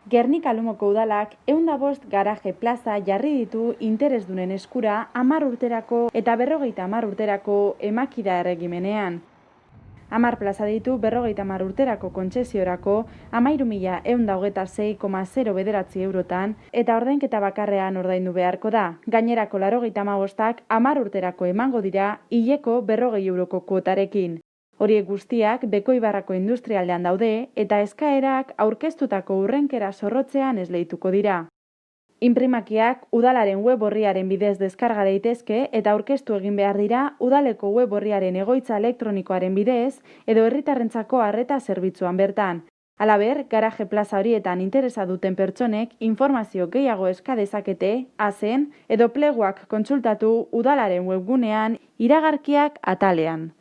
Gernika Lumoko udalak 105 garaje plaza jarri ditu interesdunen eskura 10 urterako eta 50 urterako emakida erregimenean. 10 plaza ditu 50 urterako kontzesiorako 13.126,0 eurotan eta ordainketa bakarrean ordaindu beharko da. Gainerako 95ak 10 urterako emango dira hileko 40 euroko kuotarekin. Horiek guztiak Bekoibarrako industrialdean daude eta eskaerak aurkeztutako hurrenkera zorrotzean esleituko dira. Inprimakiak udalaren web orriaren bidez deskarga daitezke eta aurkeztu egin behar dira udaleko web orriaren egoitza elektronikoaren bidez edo herritarrentzako arreta zerbitzuan bertan. Halaber, garaje plaza horietan interesa duten pertsonek informazio gehiago eska dezakete, azen edo pleguak kontsultatu udalaren webgunean iragarkiak atalean.